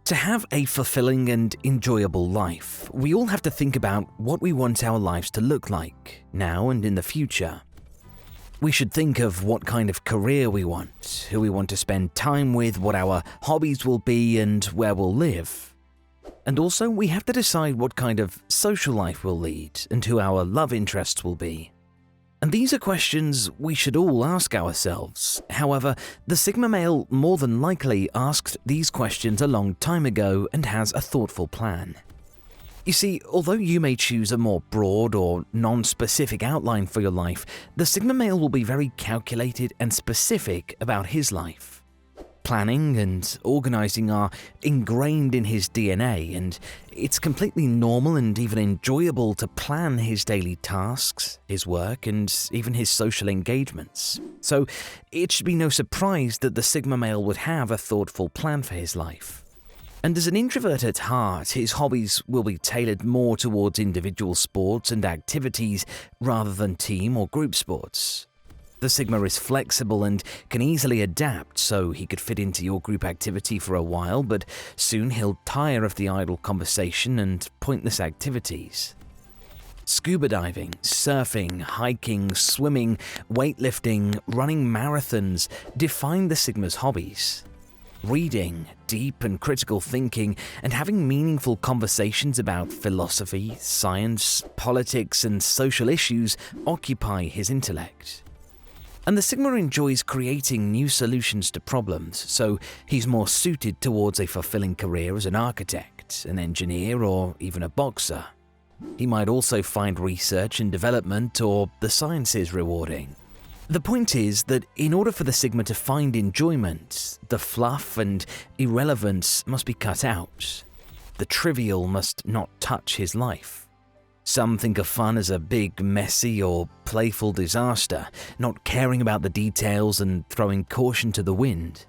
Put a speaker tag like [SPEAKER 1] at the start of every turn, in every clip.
[SPEAKER 1] To have a fulfilling and enjoyable life, we all have to think about what we want our lives to look like, now and in the future. We should think of what kind of career we want, who we want to spend time with, what our hobbies will be, and where we'll live. And also, we have to decide what kind of social life we'll lead, and who our love interests will be. And these are questions we should all ask ourselves. However, the Sigma male more than likely asked these questions a long time ago and has a thoughtful plan. You see, although you may choose a more broad or non-specific outline for your life, the Sigma male will be very calculated and specific about his life. Planning and organizing are ingrained in his DNA, and it's completely normal and even enjoyable to plan his daily tasks, his work, and even his social engagements. So it should be no surprise that the Sigma male would have a thoughtful plan for his life. And as an introvert at heart, his hobbies will be tailored more towards individual sports and activities rather than team or group sports. The Sigma is flexible and can easily adapt, so he could fit into your group activity for a while, but soon he'll tire of the idle conversation and pointless activities. Scuba diving, surfing, hiking, swimming, weightlifting, running marathons define the Sigma's hobbies. Reading, deep and critical thinking, and having meaningful conversations about philosophy, science, politics, and social issues occupy his intellect. And the Sigma enjoys creating new solutions to problems, so he's more suited towards a fulfilling career as an architect, an engineer, or even a boxer. He might also find research and development or the sciences rewarding. The point is that in order for the Sigma to find enjoyment, the fluff and irrelevance must be cut out. The trivial must not touch his life. Some think of fun as a big, messy, or playful disaster, not caring about the details and throwing caution to the wind.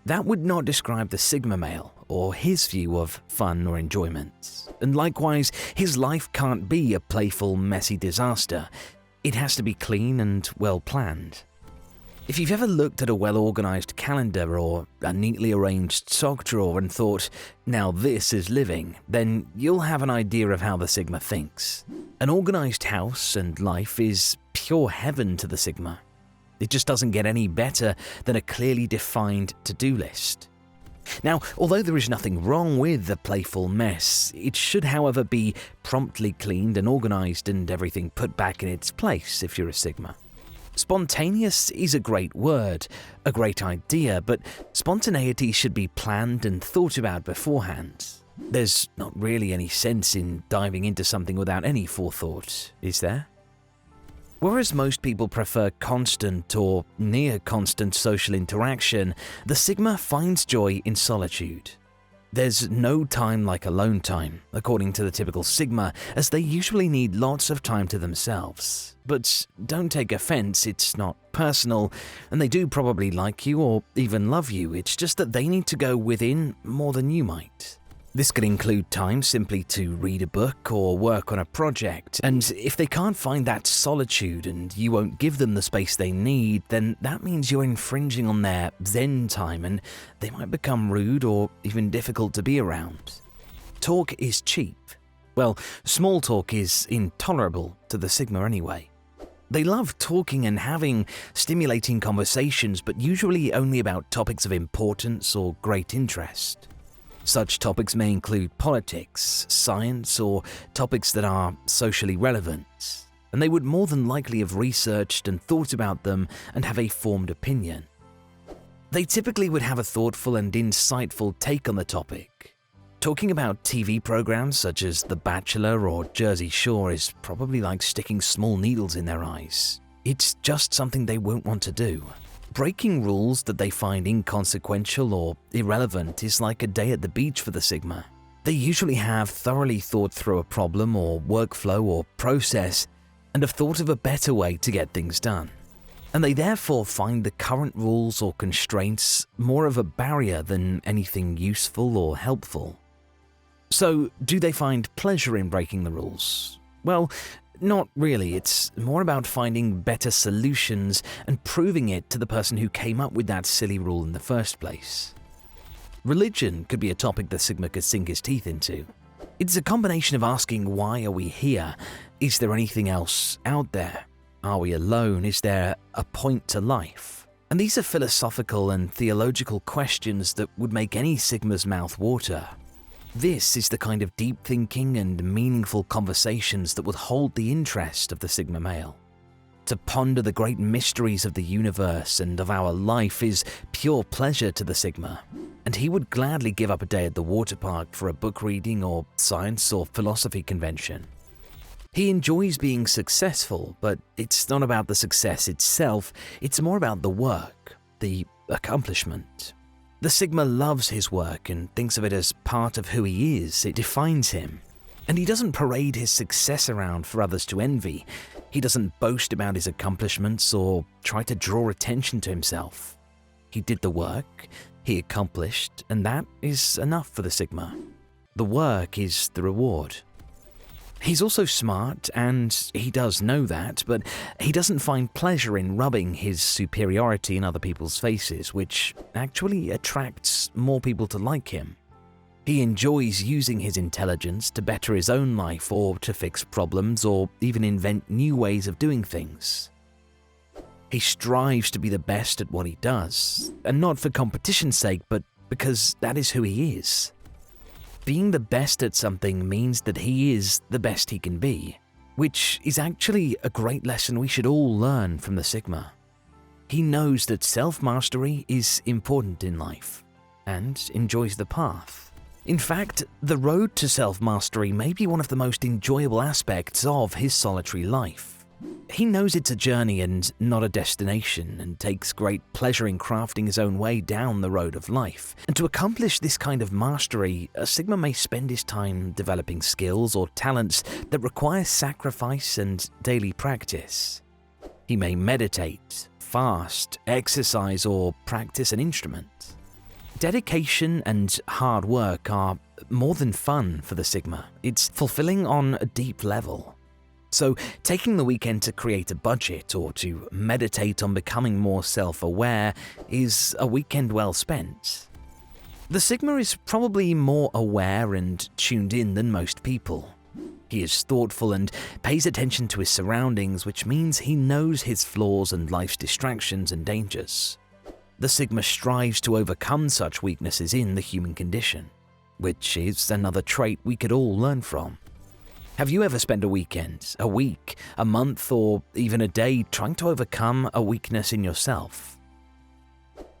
[SPEAKER 1] That would not describe the Sigma male or his view of fun or enjoyment. And likewise, his life can't be a playful, messy disaster. It has to be clean and well planned. If you've ever looked at a well-organized calendar or a neatly arranged sock drawer and thought, now this is living, then you'll have an idea of how the Sigma thinks. An organized house and life is pure heaven to the Sigma. It just doesn't get any better than a clearly defined to-do list. Now, although there is nothing wrong with the playful mess, it should, however, be promptly cleaned and organized and everything put back in its place if you're a Sigma. Spontaneous is a great word, a great idea, but spontaneity should be planned and thought about beforehand. There's not really any sense in diving into something without any forethought, is there? Whereas most people prefer constant or near constant social interaction, the Sigma finds joy in solitude. There's no time like alone time, according to the typical Sigma, as they usually need lots of time to themselves. But don't take offense, it's not personal, and they do probably like you or even love you, it's just that they need to go within more than you might. This could include time simply to read a book or work on a project, and if they can't find that solitude and you won't give them the space they need, then that means you're infringing on their zen time and they might become rude or even difficult to be around. Talk is cheap. Well, small talk is intolerable to the Sigma anyway. They love talking and having stimulating conversations, but usually only about topics of importance or great interest. Such topics may include politics, science, or topics that are socially relevant, and they would more than likely have researched and thought about them and have a formed opinion. They typically would have a thoughtful and insightful take on the topic. Talking about TV programs such as The Bachelor or Jersey Shore is probably like sticking small needles in their eyes. It's just something they won't want to do. Breaking rules that they find inconsequential or irrelevant is like a day at the beach for the Sigma. They usually have thoroughly thought through a problem or workflow or process and have thought of a better way to get things done. And they therefore find the current rules or constraints more of a barrier than anything useful or helpful. So, do they find pleasure in breaking the rules? Well, not really. It's more about finding better solutions and proving it to the person who came up with that silly rule in the first place. Religion could be a topic the Sigma could sink his teeth into. It's a combination of asking, why are we here? Is there anything else out there? Are we alone? Is there a point to life? And these are philosophical and theological questions that would make any Sigma's mouth water. This is the kind of deep thinking and meaningful conversations that would hold the interest of the Sigma male. To ponder the great mysteries of the universe and of our life is pure pleasure to the Sigma, and he would gladly give up a day at the water park for a book reading or science or philosophy convention. He enjoys being successful, but it's not about the success itself, it's more about the work, the accomplishment. The Sigma loves his work and thinks of it as part of who he is, it defines him. And he doesn't parade his success around for others to envy. He doesn't boast about his accomplishments or try to draw attention to himself. He did the work, he accomplished, and that is enough for the Sigma. The work is the reward. He's also smart, and he does know that, but he doesn't find pleasure in rubbing his superiority in other people's faces, which actually attracts more people to like him. He enjoys using his intelligence to better his own life or to fix problems or even invent new ways of doing things. He strives to be the best at what he does, and not for competition's sake, but because that is who he is. Being the best at something means that he is the best he can be, which is actually a great lesson we should all learn from the Sigma. He knows that self-mastery is important in life, and enjoys the path. In fact, the road to self-mastery may be one of the most enjoyable aspects of his solitary life. He knows it's a journey and not a destination, and takes great pleasure in crafting his own way down the road of life. And to accomplish this kind of mastery, a Sigma may spend his time developing skills or talents that require sacrifice and daily practice. He may meditate, fast, exercise, or practice an instrument. Dedication and hard work are more than fun for the Sigma. It's fulfilling on a deep level. So, taking the weekend to create a budget or to meditate on becoming more self-aware is a weekend well spent. The Sigma is probably more aware and tuned in than most people. He is thoughtful and pays attention to his surroundings, which means he knows his flaws and life's distractions and dangers. The Sigma strives to overcome such weaknesses in the human condition, which is another trait we could all learn from. Have you ever spent a weekend, a week, a month, or even a day trying to overcome a weakness in yourself?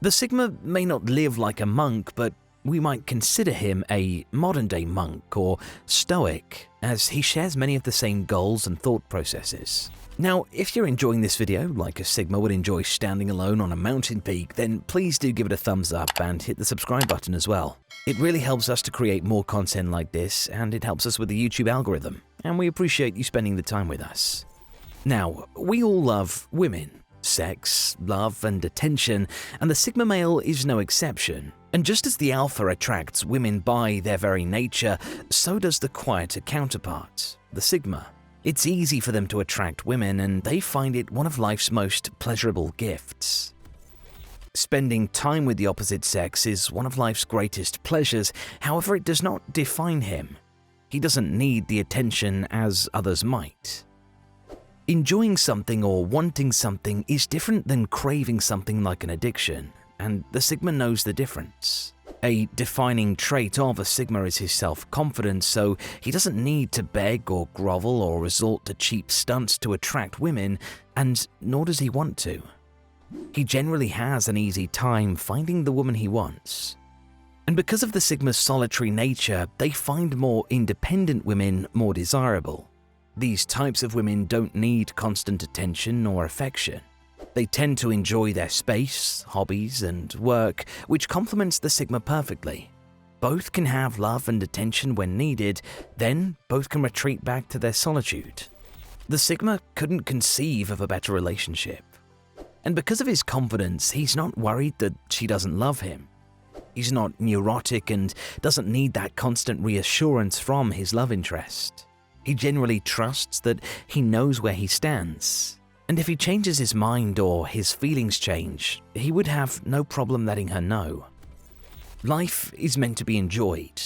[SPEAKER 1] The Sigma may not live like a monk, but we might consider him a modern-day monk or stoic, as he shares many of the same goals and thought processes. Now, if you're enjoying this video like a Sigma would enjoy standing alone on a mountain peak, then please do give it a thumbs up and hit the subscribe button as well. It really helps us to create more content like this, and it helps us with the YouTube algorithm, and we appreciate you spending the time with us. Now, we all love women, sex, love, and attention, and the Sigma male is no exception. And just as the alpha attracts women by their very nature, so does the quieter counterpart, the Sigma. It's easy for them to attract women, and they find it one of life's most pleasurable gifts. Spending time with the opposite sex is one of life's greatest pleasures, however, it does not define him. He doesn't need the attention as others might. Enjoying something or wanting something is different than craving something like an addiction, and the Sigma knows the difference. A defining trait of a Sigma is his self-confidence, so he doesn't need to beg or grovel or resort to cheap stunts to attract women, and nor does he want to. He generally has an easy time finding the woman he wants. And because of the Sigma's solitary nature, they find more independent women more desirable. These types of women don't need constant attention or affection. They tend to enjoy their space, hobbies, and work, which complements the Sigma perfectly. Both can have love and attention when needed, then both can retreat back to their solitude. The Sigma couldn't conceive of a better relationship. And because of his confidence, he's not worried that she doesn't love him. He's not neurotic and doesn't need that constant reassurance from his love interest. He generally trusts that he knows where he stands. And if he changes his mind or his feelings change, he would have no problem letting her know. Life is meant to be enjoyed.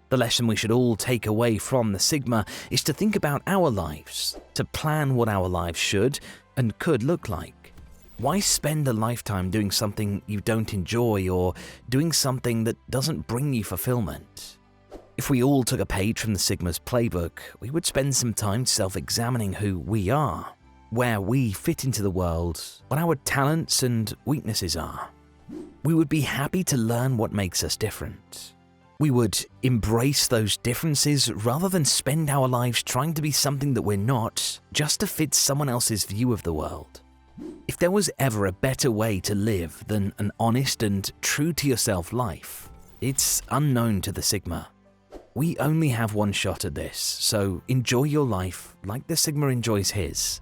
[SPEAKER 1] The lesson we should all take away from the Sigma is to think about our lives, to plan what our lives should and could look like. Why spend a lifetime doing something you don't enjoy or doing something that doesn't bring you fulfillment? If we all took a page from the Sigma's playbook, we would spend some time self-examining who we are, where we fit into the world, what our talents and weaknesses are. We would be happy to learn what makes us different. We would embrace those differences rather than spend our lives trying to be something that we're not, just to fit someone else's view of the world. If there was ever a better way to live than an honest and true-to-yourself life, it's unknown to the Sigma. We only have one shot at this, so enjoy your life like the Sigma enjoys his.